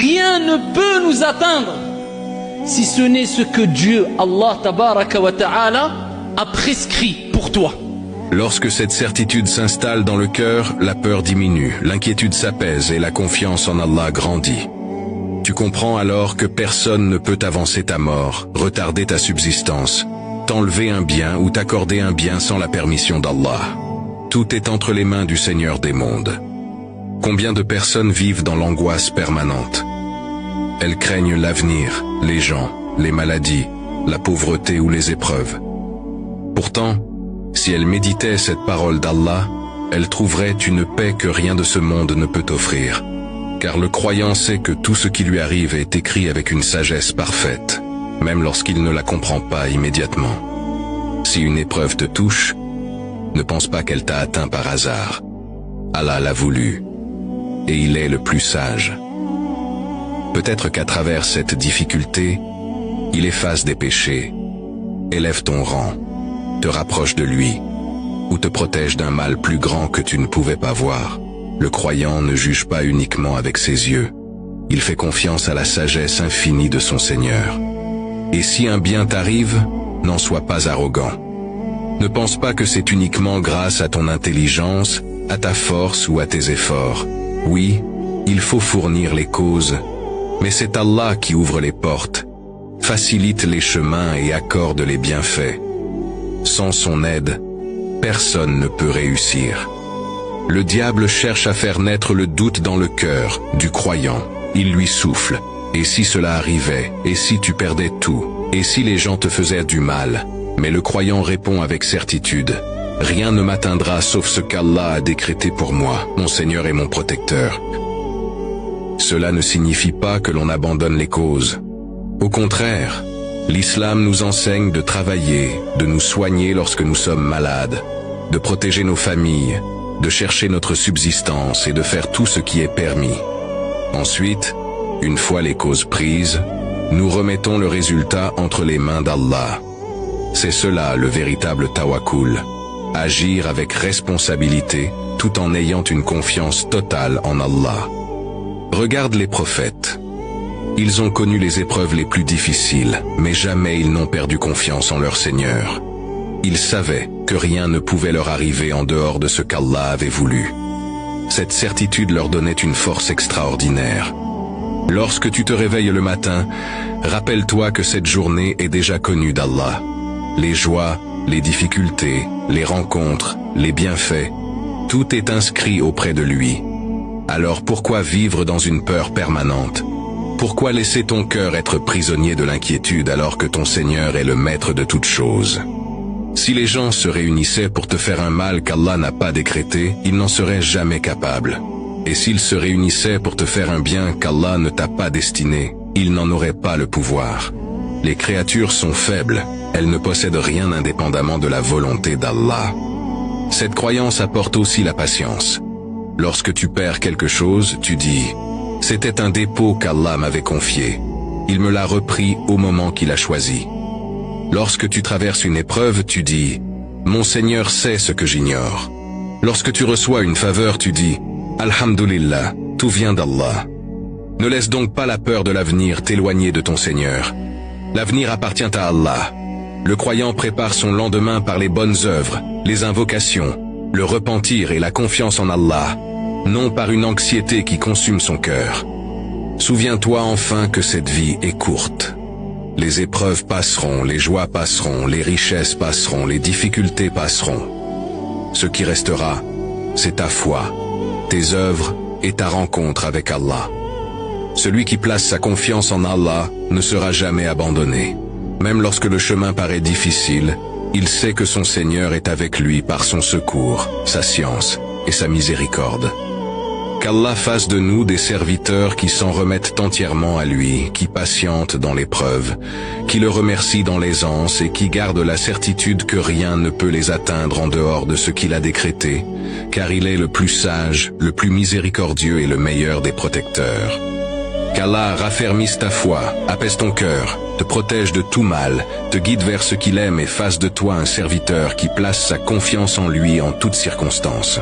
rien ne peut nous atteindre si ce n'est ce que Dieu, Allah tabaraka wa ta'ala, a prescrit pour toi. Lorsque cette certitude s'installe dans le cœur, la peur diminue, l'inquiétude s'apaise et la confiance en Allah grandit. Tu comprends alors que personne ne peut avancer ta mort, retarder ta subsistance, t'enlever un bien ou t'accorder un bien sans la permission d'Allah. Tout est entre les mains du Seigneur des mondes. Combien de personnes vivent dans l'angoisse permanente? Elles craignent l'avenir, les gens, les maladies, la pauvreté ou les épreuves. Pourtant, si elles méditaient cette parole d'Allah, elles trouveraient une paix que rien de ce monde ne peut offrir. Car le croyant sait que tout ce qui lui arrive est écrit avec une sagesse parfaite, même lorsqu'il ne la comprend pas immédiatement. Si une épreuve te touche, ne pense pas qu'elle t'a atteint par hasard. Allah l'a voulu, et il est le plus sage. Peut-être qu'à travers cette difficulté, il efface des péchés, élève ton rang, te rapproche de lui, ou te protège d'un mal plus grand que tu ne pouvais pas voir. Le croyant ne juge pas uniquement avec ses yeux, il fait confiance à la sagesse infinie de son Seigneur. Et si un bien t'arrive, n'en sois pas arrogant. Ne pense pas que c'est uniquement grâce à ton intelligence, à ta force ou à tes efforts. Oui, il faut fournir les causes, mais c'est Allah qui ouvre les portes, facilite les chemins et accorde les bienfaits. Sans son aide, personne ne peut réussir. Le diable cherche à faire naître le doute dans le cœur du croyant. Il lui souffle. Et si cela arrivait? Et si tu perdais tout? Et si les gens te faisaient du mal? Mais le croyant répond avec certitude. Rien ne m'atteindra sauf ce qu'Allah a décrété pour moi. Mon Seigneur est mon protecteur. Cela ne signifie pas que l'on abandonne les causes. Au contraire, l'islam nous enseigne de travailler, de nous soigner lorsque nous sommes malades, de protéger nos familles, de chercher notre subsistance et de faire tout ce qui est permis. Ensuite, une fois les causes prises, nous remettons le résultat entre les mains d'Allah. C'est cela le véritable tawakkul, agir avec responsabilité tout en ayant une confiance totale en Allah. Regarde les prophètes. Ils ont connu les épreuves les plus difficiles, mais jamais ils n'ont perdu confiance en leur Seigneur. Ils savaient que rien ne pouvait leur arriver en dehors de ce qu'Allah avait voulu. Cette certitude leur donnait une force extraordinaire. Lorsque tu te réveilles le matin, rappelle-toi que cette journée est déjà connue d'Allah. Les joies, les difficultés, les rencontres, les bienfaits, tout est inscrit auprès de lui. Alors pourquoi vivre dans une peur permanente? Pourquoi laisser ton cœur être prisonnier de l'inquiétude alors que ton Seigneur est le maître de toutes choses? Si les gens se réunissaient pour te faire un mal qu'Allah n'a pas décrété, ils n'en seraient jamais capables. Et s'ils se réunissaient pour te faire un bien qu'Allah ne t'a pas destiné, ils n'en auraient pas le pouvoir. Les créatures sont faibles, elles ne possèdent rien indépendamment de la volonté d'Allah. Cette croyance apporte aussi la patience. Lorsque tu perds quelque chose, tu dis « C'était un dépôt qu'Allah m'avait confié. Il me l'a repris au moment qu'il a choisi. » Lorsque tu traverses une épreuve, tu dis « Mon Seigneur sait ce que j'ignore. » Lorsque tu reçois une faveur, tu dis « Alhamdulillah, tout vient d'Allah. » Ne laisse donc pas la peur de l'avenir t'éloigner de ton Seigneur. L'avenir appartient à Allah. Le croyant prépare son lendemain par les bonnes œuvres, les invocations, le repentir et la confiance en Allah, non par une anxiété qui consume son cœur. Souviens-toi enfin que cette vie est courte. Les épreuves passeront, les joies passeront, les richesses passeront, les difficultés passeront. Ce qui restera, c'est ta foi, tes œuvres et ta rencontre avec Allah. Celui qui place sa confiance en Allah ne sera jamais abandonné. Même lorsque le chemin paraît difficile, il sait que son Seigneur est avec lui par son secours, sa science et sa miséricorde. Qu'Allah fasse de nous des serviteurs qui s'en remettent entièrement à lui, qui patientent dans l'épreuve, qui le remercient dans l'aisance et qui gardent la certitude que rien ne peut les atteindre en dehors de ce qu'il a décrété, car il est le plus sage, le plus miséricordieux et le meilleur des protecteurs. Qu'Allah raffermisse ta foi, apaise ton cœur, te protège de tout mal, te guide vers ce qu'il aime et fasse de toi un serviteur qui place sa confiance en lui en toutes circonstances.